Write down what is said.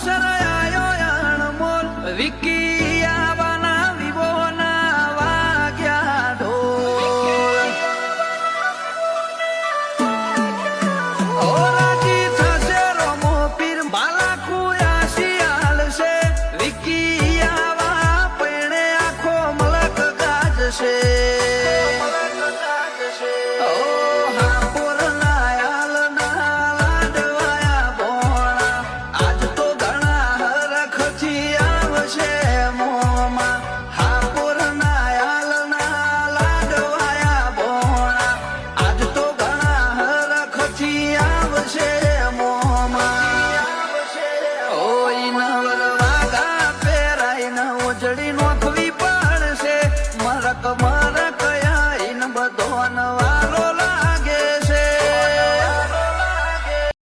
સરયાયો અણમોલ વિકી આવવાના વિવોના વાગ્યા ઢોલ ઓ રાજી થશે રોમો પીર બાલા ખુયા શિયાળ છે વિકી આવા પૈણે આખો મલક ગાજશે આવશે